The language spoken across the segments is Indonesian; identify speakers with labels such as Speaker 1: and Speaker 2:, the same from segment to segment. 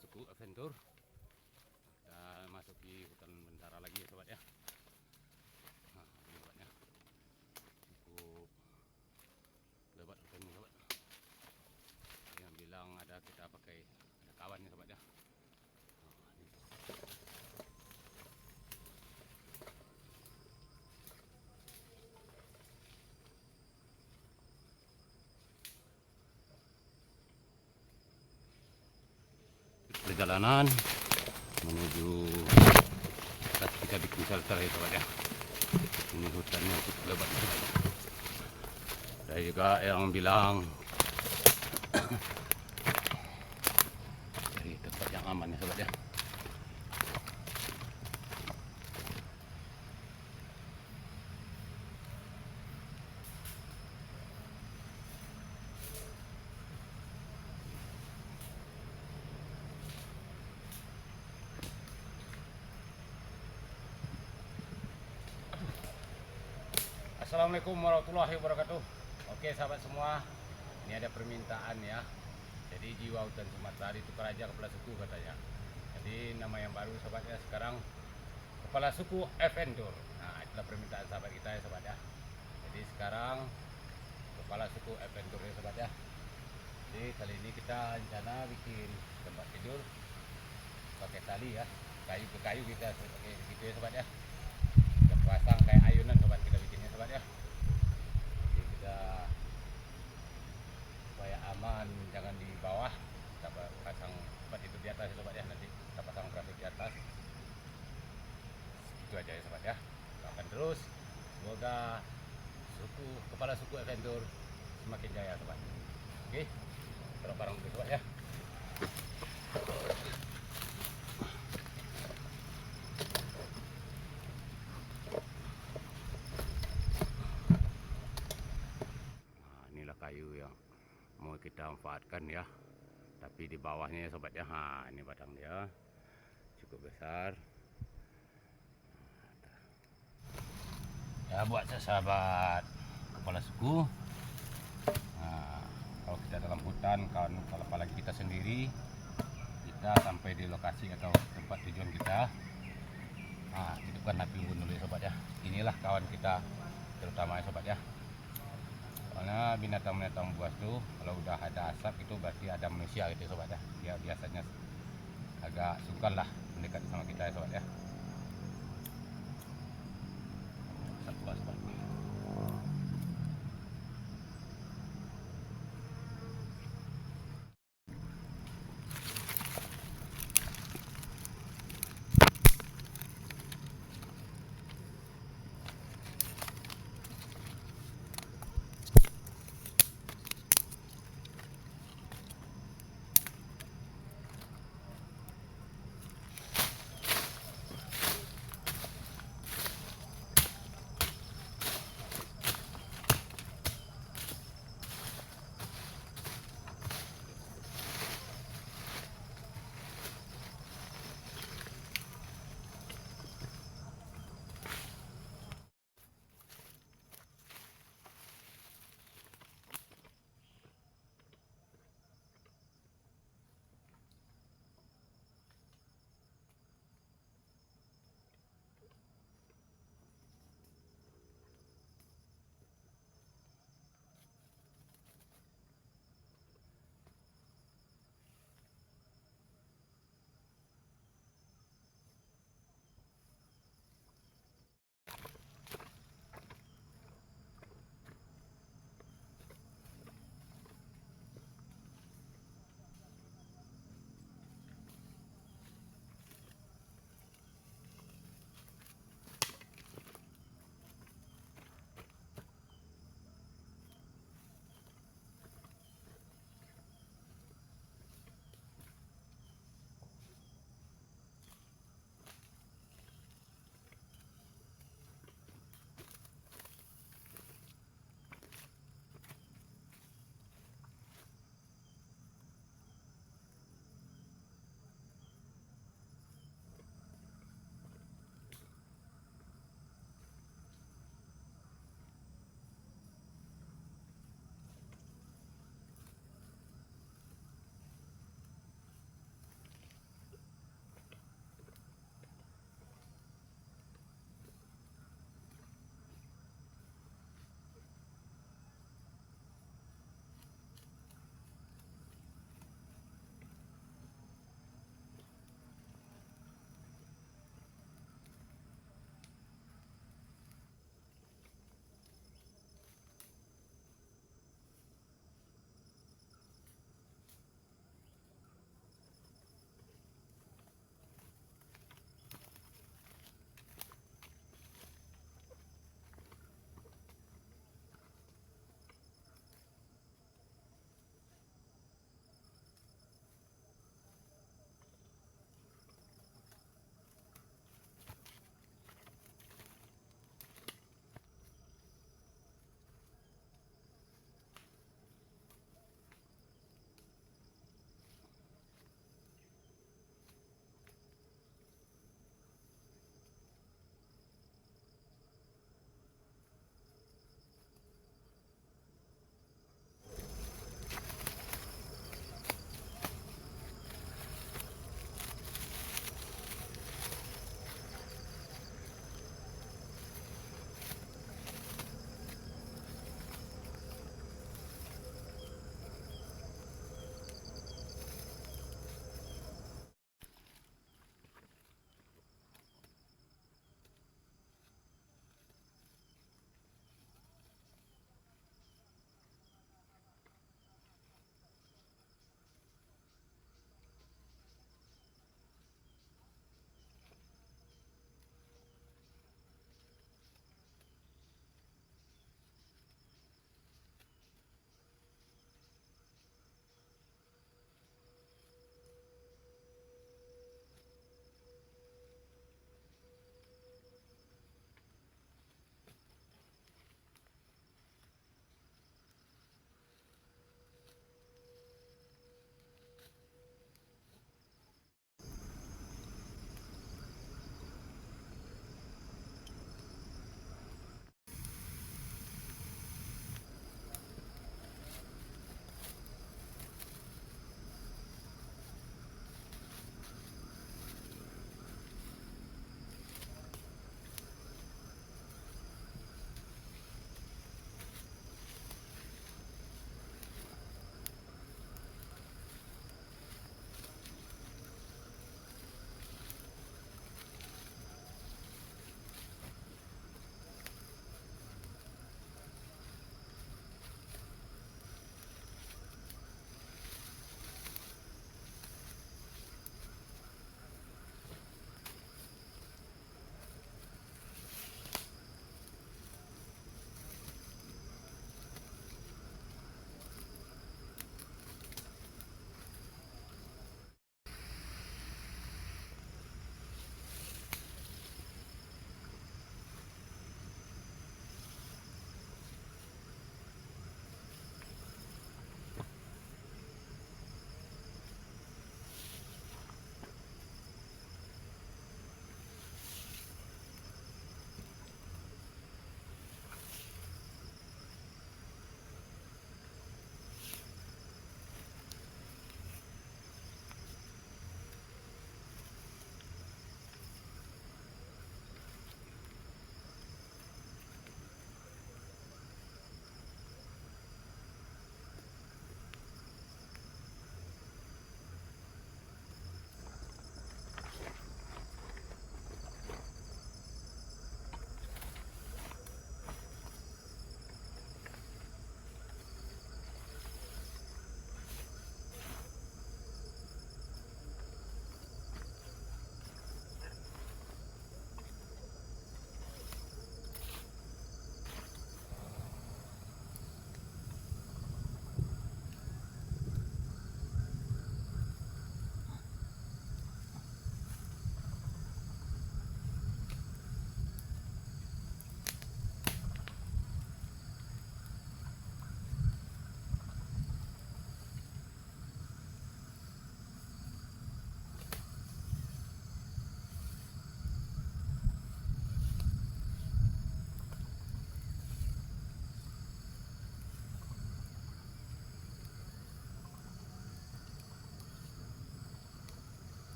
Speaker 1: suku Adventure. Kita masuk di hutan bentara lagi ya sobat ya. Nah, ini sobatnya cukup lebat hutan ini sobat. Yang bilang ada kita pakai ada kawan ya sobat ya. Nah, ini. Perjalanan menuju kita bikin shelter ya sobat ya. Ini hutannya cukup lebat sobat. Ada juga yang bilang dari tempat yang aman ya sobat ya. Assalamualaikum warahmatullahi wabarakatuh. Oke sahabat semua, ini ada permintaan ya. Jadi jiwa hutan Sumatera ditukar aja kepala suku katanya. Jadi nama yang baru sobat ya sekarang kepala suku Adventure. Nah itulah permintaan sahabat kita ya sobat ya. Jadi sekarang kepala suku Adventure ya sobat ya. Jadi kali ini kita rencana bikin tempat tidur pakai tali ya, kayu ke kayu kita pakai gitu ya sobat ya. Kita pasang kayak ayunan sobat kita bikinnya sobat ya. Jadi kita supaya aman, jangan di bawah, kita pasang tempat itu di atas ya sobat ya. Nanti kita pasang grafik di atas. Itu aja ya sobat ya. Doakan terus semoga kepala suku Adventure semakin jaya sobat. Oke, terus bareng dulu sobat ya. Kayu yang mau kita manfaatkan ya, tapi di bawahnya ya sobat ya. Nah, ini batang dia cukup besar ya buat sahabat kepala suku. Nah, kalau kita dalam hutan, kalau apalagi kita sendiri, kita sampai di lokasi atau tempat tujuan kita, nah hidupkan api unggun dulu ya sobat ya. Inilah kawan kita terutama ya sobat ya. Karena binatang-binatang buas tuh kalau udah ada asap itu berarti ada manusia gitu ya sobat ya. Dia biasanya agak sungkan lah mendekat sama kita ya sobat ya. Asap buas sobat.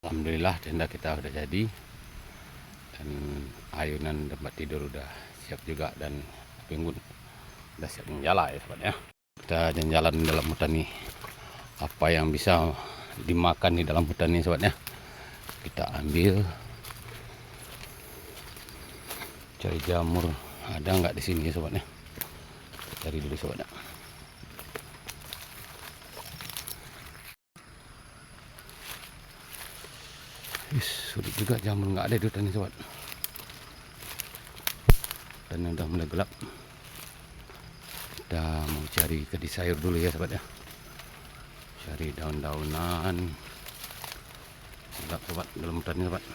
Speaker 1: Alhamdulillah tenda kita udah jadi, dan ayunan tempat tidur udah siap juga, dan pinggun udah siap menyala ya sobat ya. Kita jalan-jalan dalam hutan nih, apa yang bisa dimakan di dalam hutan ini sobat ya, kita ambil. Cari jamur, ada nggak di sini sobat ya, kita cari dulu sobat ya. Sulit juga, jamur nggak ada di hutan ini sobat, dan udah mulai gelap. Kita mau cari kedai sayur dulu ya sobat ya, cari daun-daunan. Gelap sobat dalam hutan ini sobat.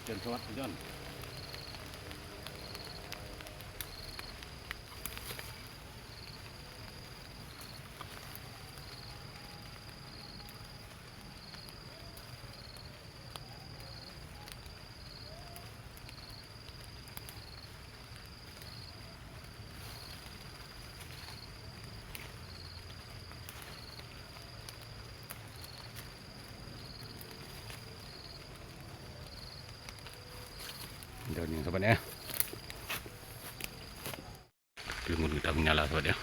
Speaker 1: Hujan sobat, hujan. Daunnya sobat ya, timun kita menyala sobat ya.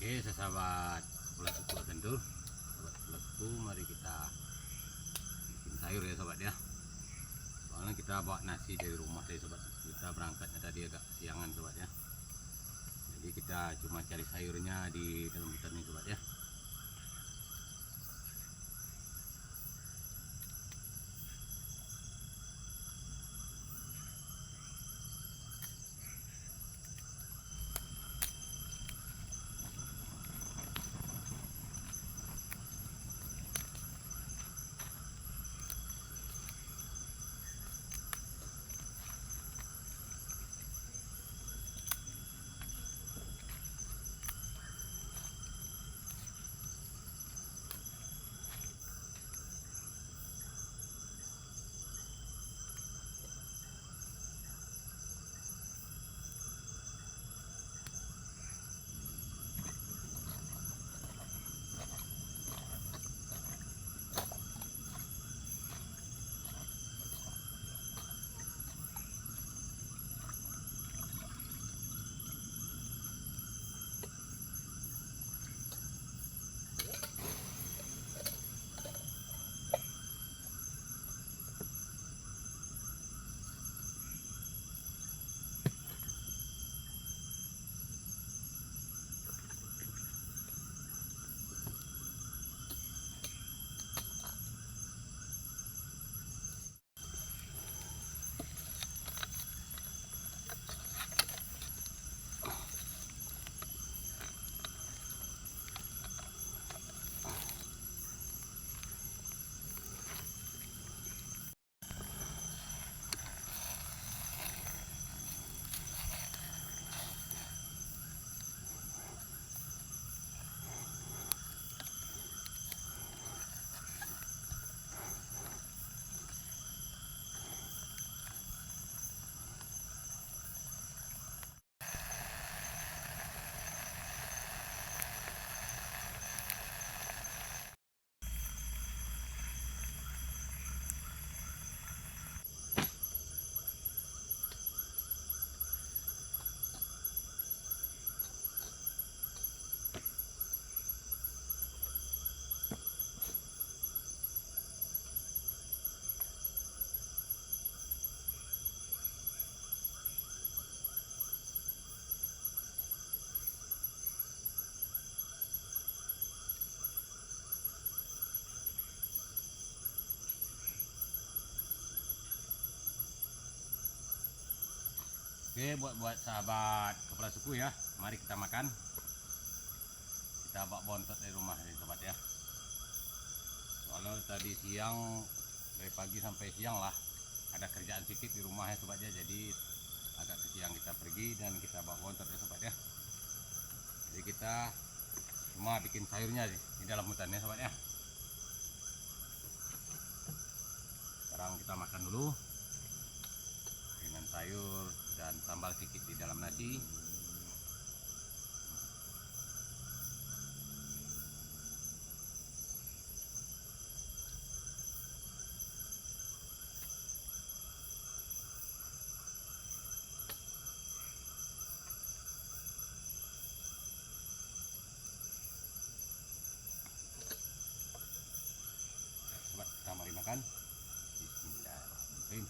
Speaker 1: Oke, sahabat Kepala Suku Kendur, sahabat Kepala Suku, mari kita bikin sayur ya sobat ya. Soalnya kita bawa nasi dari rumah tadi sobat, kita berangkatnya tadi agak siangan sobat ya. Jadi kita cuma cari sayurnya di dalam hutan ini sobat ya. Oke, buat sahabat kepala suku ya, mari kita makan. Kita bak bontot dari rumah nih sobat ya. Soalnya tadi siang, dari pagi sampai siang lah, ada kerjaan sedikit di rumah ya sobat ya. Jadi agak siang kita pergi dan kita bak bontot ya sobat ya. Jadi kita cuma bikin sayurnya di dalam hutan ya sobat ya. Sekarang kita makan dulu dengan sayur dan sambal sedikit di dalam nasi. Sobat, kita mari makan. Bismillahirrahmanirrahim.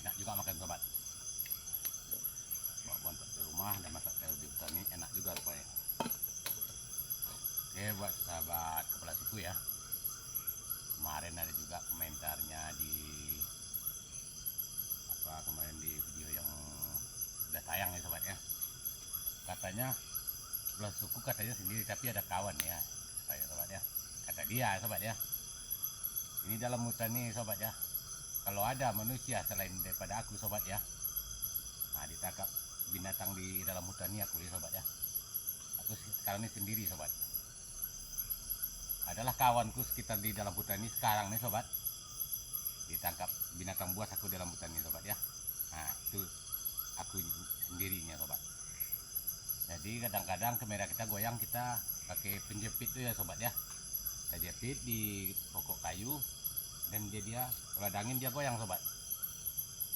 Speaker 1: Enak juga makan sobat. Bawa bontot di rumah dan masak sayur di hutan ini enak juga rupanya. Oke, buat sahabat kepala suku ya. Kemarin ada juga komentarnya di kemarin di video yang sudah tayang ya sobat ya. Katanya kepala suku katanya sendiri tapi ada kawan ya. Saya sobat ya. Kata dia sobat ya. Ini dalam hutan nih sobat ya. Kalau ada manusia selain daripada aku sobat ya, nah ditangkap binatang di dalam hutan ini aku ya sobat ya. Aku sekarang ini sendiri sobat. Adalah kawanku sekitar di dalam hutan ini sekarang nih sobat. Ditangkap binatang buas aku dalam hutan ini sobat ya. Nah itu aku sendirinya sobat. Jadi kadang-kadang kamera kita goyang, kita pakai penjepit tuh ya sobat ya. Kita jepit di pokok kayu dan dia kalau ada angin dia goyang sobat.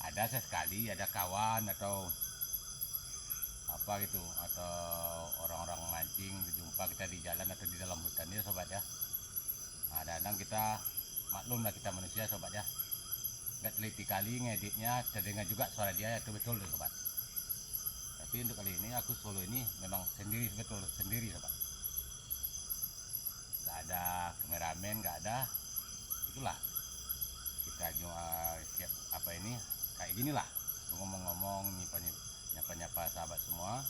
Speaker 1: Ada sesekali ada kawan atau apa gitu, atau orang-orang mancing berjumpa kita di jalan atau di dalam hutan ya sobat ya. Nah, kadang kita maklum lah, kita manusia sobat ya, nggak teliti kali ngeditnya, terdengar juga suara dia itu betul tuh sobat. Tapi untuk kali ini aku solo ini memang sendiri, betul sendiri sobat, nggak ada kameramen, nggak ada. Itulah kita cuma siap apa ini kayak gini lah, ngomong-ngomong, nyapa-nyapa sahabat semua.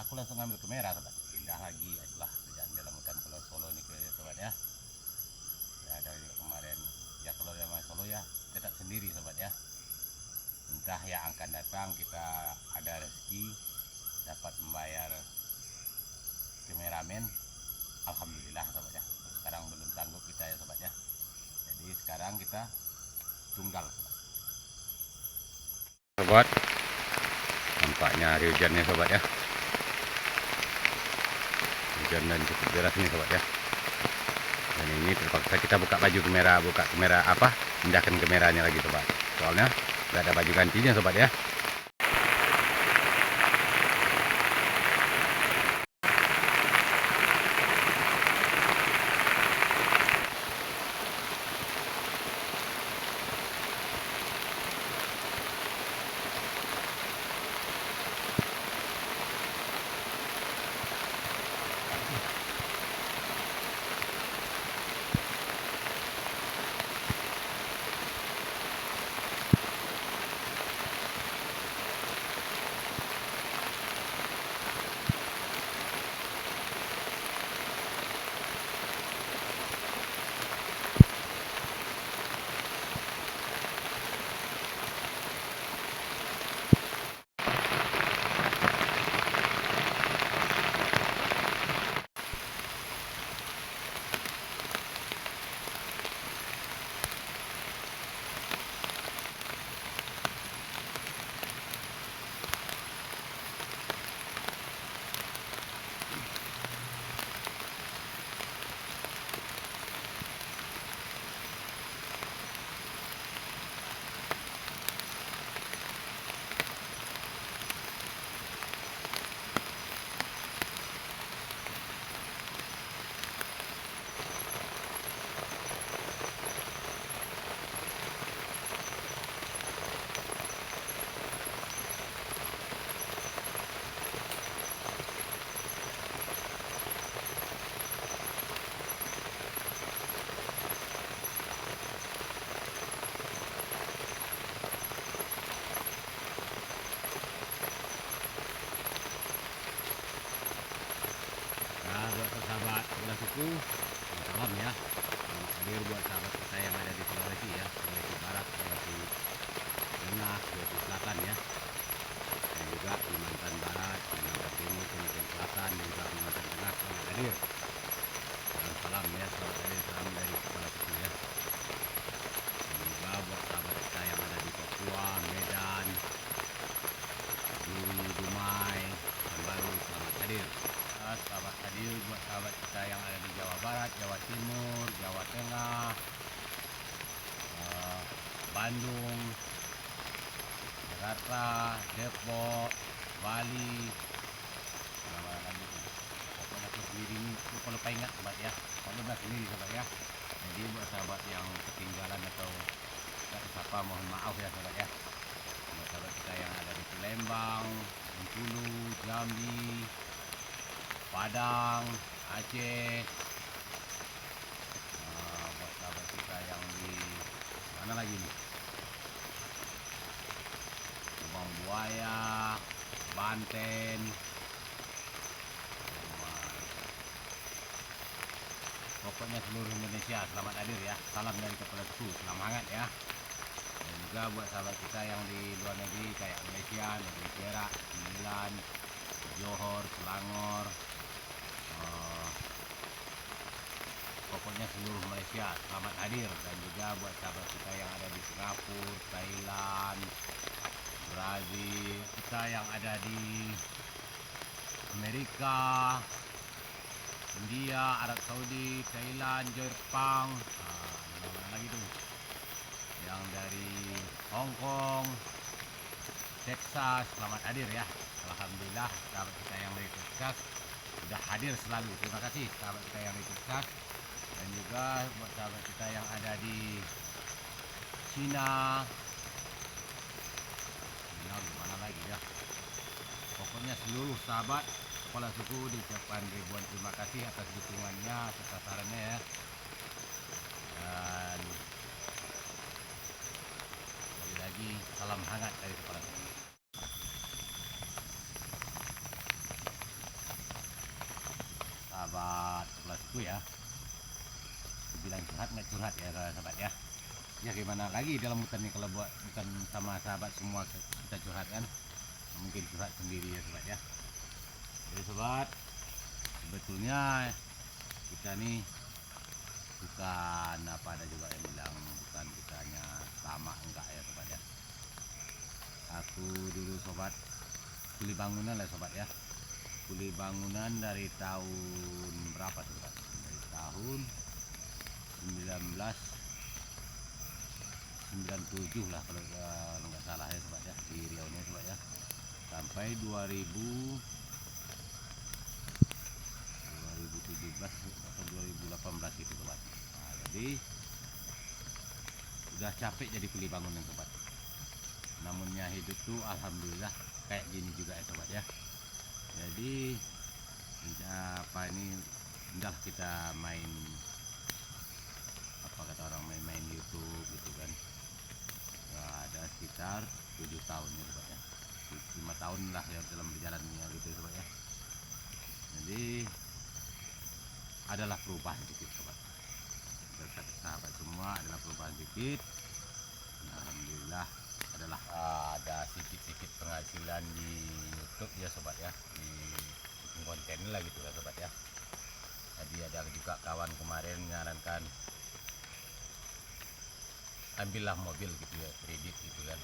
Speaker 1: Aku langsung ambil kamera sobat, pindah lagi. Itulah kerjaan dalam hutan kalau Solo ini ke sobat ya. Ya dari kemarin ya, kalau zaman Solo ya tetap sendiri sobat ya. Entah yang akan datang kita ada rezeki dapat membayar kameramen, alhamdulillah sobat ya. Sekarang belum sanggup kita ya sobat ya. Jadi sekarang kita tunggal sobat. Nampaknya hari hujannya sobat ya. Hujan dan cukup deras nih sobat ya. Dan ini terpaksa kita buka kamera apa, pindahkan kameranya lagi sobat. Soalnya nggak ada baju gantinya sobat ya. Suku, salam ya. Hadir buat sahabat kita yang ada di Sulawesi ya, Sulawesi Barat, Sulawesi Tengah, Sulawesi Selatan ya, dan juga Kalimantan Barat, Kalimantan Timur, Kalimantan Selatan, dan juga Kalimantan Tengah. Selamat hadir. Salam ya, selamat hadir, salam dari kepala suku ya. Dan juga buat sahabat kita yang ada di Papua, Medan, Guru, Dumai, Pekanbaru, selamat hadir. Selamat hadir buat sahabat kita yang ada di Jawa Barat, Jawa Timur, Jawa Tengah, Bandung, Jakarta, Depok, Bali, pokoknya aku sendiri ini lupa ingat sobat ya, pokoknya sendiri sobat ya. Jadi buat sahabat yang ketinggalan atau nggak disapa, mohon maaf ya sobat ya. Buat sahabat kita yang ada di Palembang, Bengkulu, Jambi, Padang, Aceh, buat sahabat kita yang di mana lagi nih, Lubang Buaya, Banten, pokoknya seluruh Indonesia selamat hadir ya. Salam dari kepala suku, semangat ya. Dan juga buat sahabat kita yang di luar negeri kayak Malaysia, Negeri Perak, Sembilan, Johor, Selangor, pokoknya seluruh Malaysia selamat hadir. Dan juga buat sahabat kita yang ada di Singapura, Thailand, Brazil, kita yang ada di Amerika, India, Arab Saudi, Thailand, Jepang, mana lagi tuh, yang dari Hong Kong, Texas, selamat hadir ya. Alhamdulillah sahabat kita yang dari Texas sudah hadir selalu. Terima kasih sahabat kita yang dari Texas, dan juga buat sahabat kita yang ada di Cina. Mana lagi ya? Pokoknya seluruh sahabat kepala suku diucapkan ribuan terima kasih atas dukungannya serta sarannya ya. Dan sekali lagi salam hangat dari kepala suku. Sahabat kepala suku ya, dibilang curhat nggak curhat ya sahabat ya. Ya gimana lagi dalam hutan nih kalau buat bukan sama sahabat semua kita curhat kan, mungkin curhat sendiri ya sobat ya. Jadi sobat, sebetulnya kita nih bukan apa, ada juga yang bilang bukan kita hanya sama, enggak ya sobat ya. Aku dulu sobat kuli bangunan lah sobat ya, kuli bangunan dari tahun berapa sobat, dari tahun 1997 lah kalau nggak salah ya sobat ya, di Riau ini sobat ya, sampai 2017 atau 2018 gitu sobat. Nah, jadi udah capek jadi kuli bangunan sobat. Namunnya hidup tuh alhamdulillah kayak gini juga ya sobat ya. Jadi apa ini, udah kita main apa kata orang, main YouTube gitu kan. Ada sekitar 7 tahun ya sobat ya, 5 tahun lah ya dalam berjalannya gitu sobat ya. Jadi adalah perubahan sedikit sobat, sahabat semua adalah perubahan sedikit. Alhamdulillah adalah ada sedikit penghasilan di YouTube ya sobat ya, di konten lah gitu ya sobat ya. Jadi ada juga kawan kemarin menyarankan ambillah mobil gitu ya, kredit gitu kan.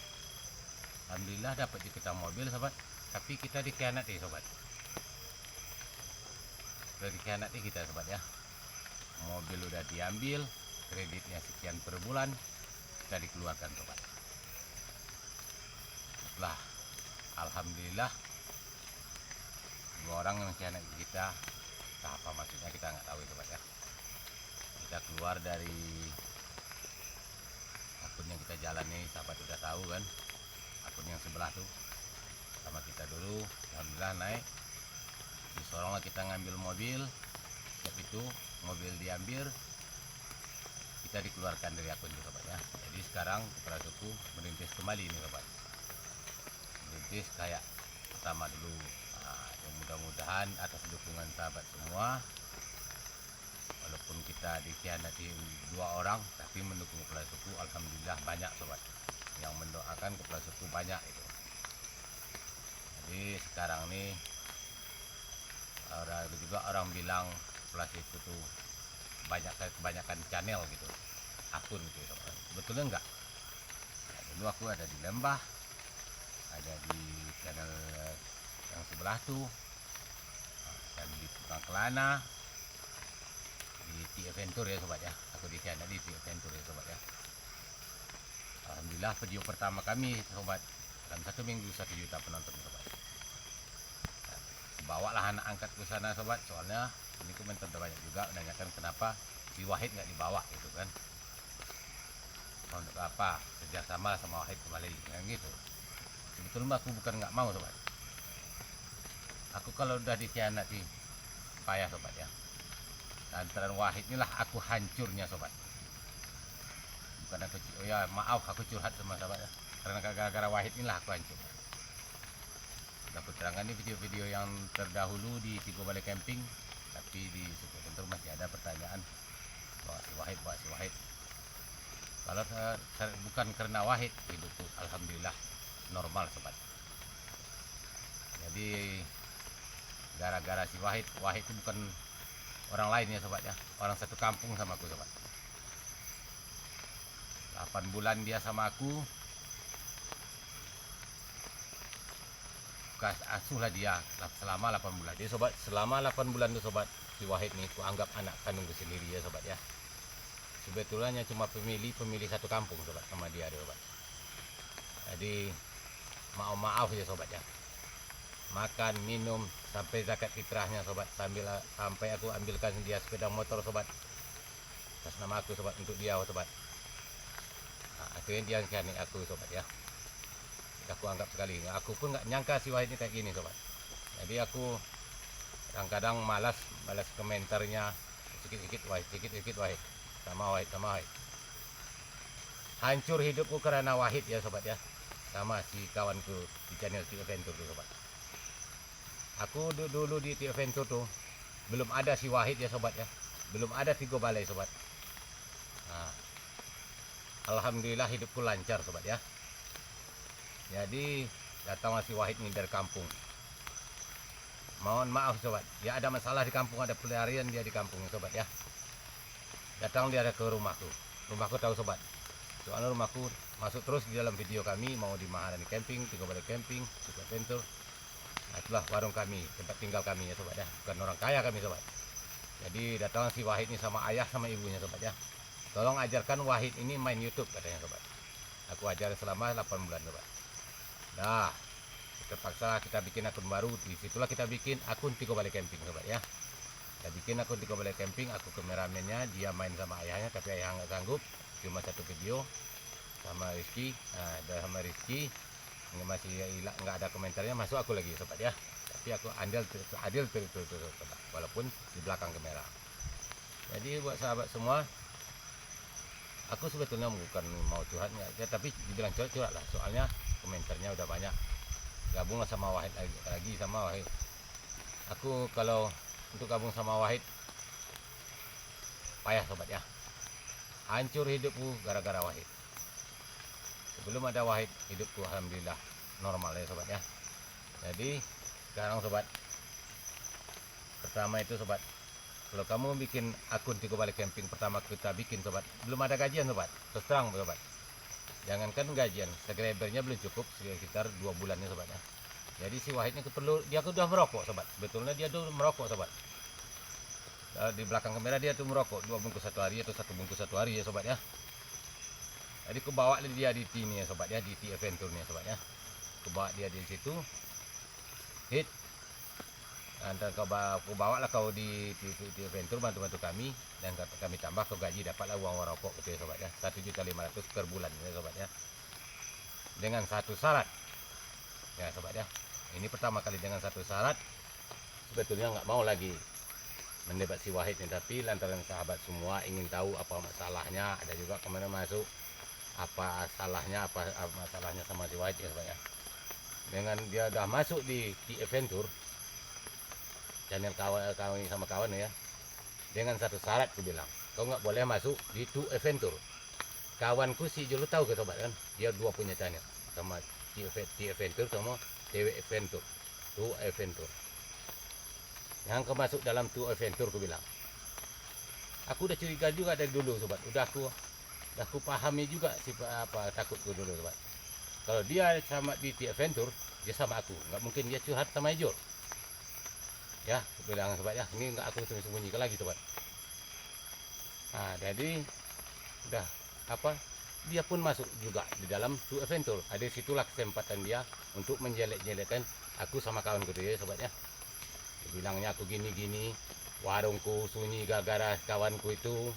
Speaker 1: Alhamdulillah dapat di kita mobil sobat, tapi kita dikhianati sobat. Sudah dikhianati kita sobat ya. Mobil udah diambil, kreditnya sekian per bulan, kita dikeluarkan sobat. Lah, alhamdulillah 2 orang yang mengkhianati kita. Apa maksudnya kita nggak tahu sobat ya. Kita keluar dari akun yang kita jalani, sahabat udah tahu kan, akun yang sebelah tuh sama kita dulu. Alhamdulillah naik, disoronglah kita ngambil mobil. Setiap itu mobil diambil, kita dikeluarkan dari akun itu sobat ya. Jadi sekarang kepala suku merintis kembali nih sobat, merintis kayak pertama dulu. Nah, mudah-mudahan atas dukungan sahabat semua, walaupun kita dikhianati 2 orang, tapi mendukung kepala suku alhamdulillah banyak sobat, yang mendoakan kepala suku banyak itu. Jadi sekarang nih ada juga orang bilang kepala suku tuh kebanyakan channel gitu, akun gitu sobat. Betulnya enggak. Nah, dulu aku ada di Lembah, ada di channel yang sebelah tuh, dan di Tukang Kelana, di T-Adventure ya sobat ya. Aku di channel di T-Adventure ya sobat ya. Alhamdulillah video pertama kami sobat, dalam 1 minggu 1 juta penonton sobat. Nah, bawalah anak angkat ke sana sobat, soalnya ini komentar banyak juga menanyakan kenapa si Wahid nggak dibawa gitu kan. Untuk apa kerjasama sama Wahid kembali yang gitu. Sebetulnya aku bukan nggak mau sobat. Aku kalau udah dikhianati payah sobat ya. Antara Wahid inilah aku hancurnya sobat. Bukan aku, ya maaf aku curhat sama sahabat ya. Karena gara-gara Wahid inilah aku hancur. Sudah kuterangkan di video-video yang terdahulu di Tigo Balai Camping, tapi di suku Bentur masih ada pertanyaan bawa si Wahid. Kalau bukan karena Wahid, hidupku alhamdulillah normal sobat. Jadi gara-gara si Wahid itu bukan orang lain ya sobat ya, orang satu kampung sama aku sobat. 8 bulan dia sama aku, asuhlah dia selama 8 bulan. Jadi sobat, selama 8 bulan itu sobat, si Wahid nih aku anggap anak kandungku sendiri ya sobat ya. Sebetulnya cuma pemilih satu kampung sobat sama dia sobat. Jadi maaf ya sobat ya. makan, minum sampai zakat fitrahnya sobat, sampai aku ambilkan dia sepeda motor sobat atas nama aku sobat, untuk dia sobat. Nah, akhirnya dia kan aku sobat ya. Aku anggap sekali, aku pun nggak nyangka si Wahid ini kayak gini sobat. Jadi aku kadang-kadang malas komentarnya, sedikit-sedikit Wahid sama Wahid. Hancur hidupku karena Wahid ya sobat ya, sama si kawanku di channel T-Adventure tuh sobat. Aku dulu di T-Adventure tuh belum ada si Wahid ya sobat ya, belum ada Tigo Balai sobat. Nah, alhamdulillah hidupku lancar sobat ya. Jadi datang si Wahid ini dari kampung. Mohon maaf sobat, ya ada masalah di kampung, ada pelarian dia di kampung sobat ya. Datang dia ke rumahku tahu sobat. Soalnya rumahku masuk terus di dalam video kami, mau di Maharani Camping, Tigo Balai Camping, T-Adventure. Nah, itulah warung kami, tempat tinggal kami ya sobat ya. Bukan orang kaya kami sobat. Jadi datang si Wahid ini sama ayah sama ibunya sobat ya. Tolong ajarkan Wahid ini main YouTube katanya sobat. Aku ajarin selama 8 bulan sobat. Nah, terpaksa kita bikin akun baru. Disitulah kita bikin akun Tigo Balai Camping sobat ya. Kita bikin akun Tigo Balai Camping, aku kameramennya, dia main sama ayahnya, tapi ayah nggak sanggup, cuma satu video sama Rizky. Nah, sama Rizky ini masih hilang, nggak ada komentarnya, masuk aku lagi sobat ya. Tapi aku adil sobat, walaupun di belakang kamera. Jadi buat sahabat semua, aku sebetulnya bukan mau curhat ya, tapi dibilang curhat lah, soalnya komentarnya udah banyak. Gabunglah sama Wahid lagi sama Wahid. Aku kalau untuk gabung sama Wahid payah sobat ya. Hancur hidupku gara-gara Wahid. Sebelum ada Wahid, hidupku alhamdulillah normal ya sobat ya. Jadi sekarang sobat, pertama itu sobat, kalau kamu bikin akun Tigo Balai Camping, pertama kita bikin sobat, belum ada gajian sobat, terus terang sobat. Jangankan gajian, subscribernya belum cukup, sekitar 2 bulannya sobat ya. Jadi si Wahid ini perlu, dia udah merokok sobat, betulnya dia tuh merokok sobat. Di belakang kamera dia tuh merokok 2 bungkus satu hari atau 1 bungkus satu hari ya sobat ya. Jadi aku bawa dia di sini ya sobat ya, di T-Adventure nya sobat ya. Aku bawa dia di situ, hit. Nanti aku bawa lah kau di T-Adventure, bantu kami, dan kami tambah kau gaji, dapatlah uang rokok gitu ya sobat ya, 1.500.000 per bulan ya sobat ya. Dengan satu syarat ya sobat ya. Ini pertama kali dengan satu syarat, sebetulnya nggak mau lagi mendebat si Wahid ini, tapi lantaran sahabat semua ingin tahu apa masalahnya, ada juga kemarin masuk apa masalahnya sama si Wahid ya sobat ya. Dengan dia udah masuk di T-Adventure channel kawan sama kawan ya, dengan satu syarat aku bilang, kau nggak boleh masuk di T-Adventure. Kawanku si Julu tahu ke sobat kan, dia 2 punya channel, sama T-Adventure sama T-Adventure, T-Adventure. Yang kau masuk dalam T-Adventure aku bilang, aku udah curiga juga dari dulu sobat, udah aku pahami juga apa takutku dulu sobat. Kalau dia sama di T-Adventure, dia sama aku, nggak mungkin dia curhat sama Ijul ya, aku bilang sobat ya, ini nggak aku sembunyikan lagi sobat. Nah jadi udah apa, dia pun masuk juga di dalam T-Adventure. Ada situlah kesempatan dia untuk menjelek-jelekan aku sama kawanku tuh ya sobat ya. Dia bilangnya aku gini-gini, warungku sunyi gara-gara kawanku itu,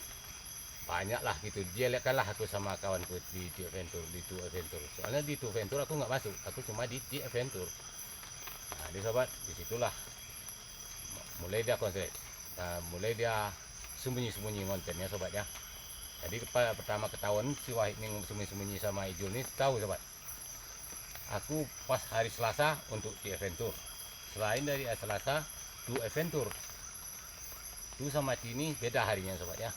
Speaker 1: banyak lah gitu, jelekkanlah aku sama kawanku di T-Adventure, soalnya di T-Adventure aku nggak masuk, aku cuma di T-Adventure. Nah di sobat, disitulah mulai dia konslet, mulai dia sembunyi-sembunyi kontennya sobat ya. Jadi pertama ketahuan si Wahid ini sembunyi-sembunyi sama Ijul ini, tahu sobat, aku pas hari Selasa untuk T-Adventure, selain dari Selasa T-Adventure itu sama Tini beda harinya sobat ya.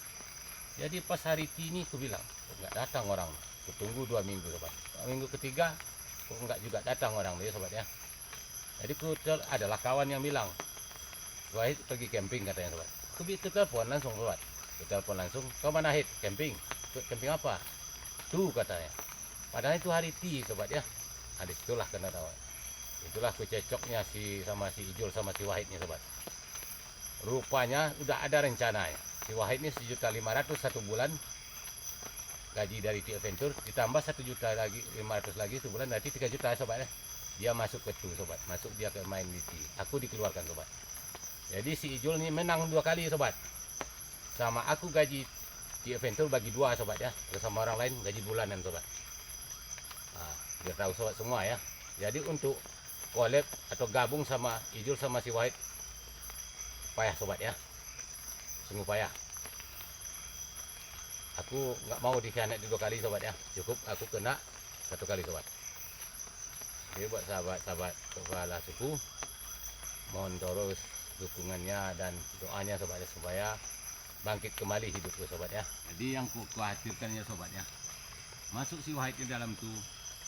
Speaker 1: Jadi pas hari Tini aku bilang, kok nggak datang orang, aku tunggu 2 minggu sobat, minggu ketiga kok nggak juga datang orang ya sobat ya. Jadi adalah kawan yang bilang, Wahid pergi camping katanya sobat. Aku telepon langsung sobat, telepon langsung, kau mana Hid? Camping. Camping apa? Tuh katanya. Padahal itu hari T sobat ya. Nah disitulah kena tahu. Itulah kececoknya sama si Ijul sama si Wahid nih sobat. Rupanya udah ada rencananya. Si Wahid ini 1.500.000 1 bulan gaji dari T-Adventure, ditambah 1.500.000 lagi sebulan, berarti 3 juta sobat ya. dia masuk ke tu sobat, masuk dia ke main IT, aku dikeluarkan sobat. Jadi si Ijul ini menang 2 kali sobat, sama aku gaji di Adventure bagi 2 sobat ya, sama orang lain gaji bulanan sobat. Nah, biar tahu sobat semua ya. Jadi untuk collab atau gabung sama Ijul sama si Wahid payah sobat ya, sungguh payah. Aku nggak mau dikhianati 2 kali sobat ya, cukup aku kena 1 kali sobat. Jadi buat sahabat-sahabat kepala suku, mohon terus dukungannya dan doanya sobat ya, supaya bangkit kembali hidupku sobat ya. Jadi yang ku khawatirkan ya sobat ya, masuk si Wahid di dalam tuh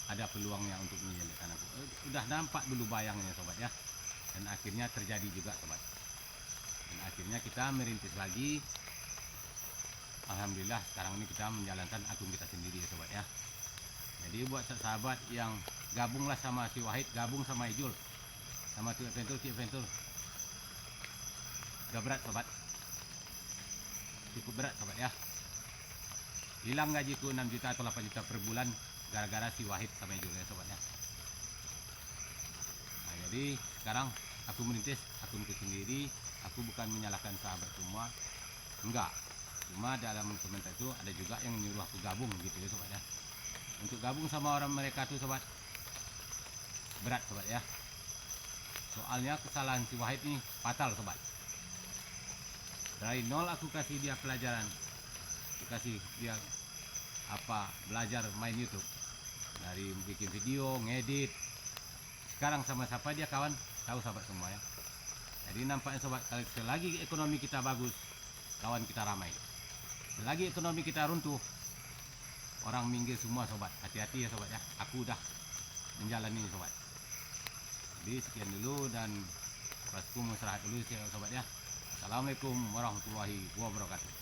Speaker 1: ada peluangnya untuk menyelesaikan aku. Udah nampak dulu bayangnya sobat ya, dan akhirnya terjadi juga sobat. Dan akhirnya kita merintis lagi. Alhamdulillah sekarang ini kita menjalankan akun kita sendiri ya sobat ya. Jadi buat sahabat yang gabunglah sama si Wahid, gabung sama Ijul, sama Ti Adventure. Udah berat sobat, cukup berat sobat ya. Hilang gajiku 6 juta atau 8 juta per bulan gara-gara si Wahid sama Ijul ya sobat ya. Nah, jadi sekarang aku merintis akunku sendiri. Aku bukan menyalahkan sahabat semua, enggak. Cuma dalam komentar itu ada juga yang nyuruh aku gabung gitu ya sobat ya. Untuk gabung sama orang mereka tuh sobat, berat sobat ya. Soalnya kesalahan si Wahid ini fatal sobat. Dari nol aku kasih dia pelajaran, kasih dia belajar main YouTube, dari bikin video, ngedit. Sekarang sama siapa dia kawan, tahu sahabat semua ya. Jadi nampaknya sobat, selagi ekonomi kita bagus, kawan kita ramai. Selagi ekonomi kita runtuh, orang minggir semua sobat. Hati-hati ya sobat ya, aku udah menjalani sobat. Jadi sekian dulu, dan rasku mau istirahat dulu ya sobat ya. Assalamualaikum warahmatullahi wabarakatuh.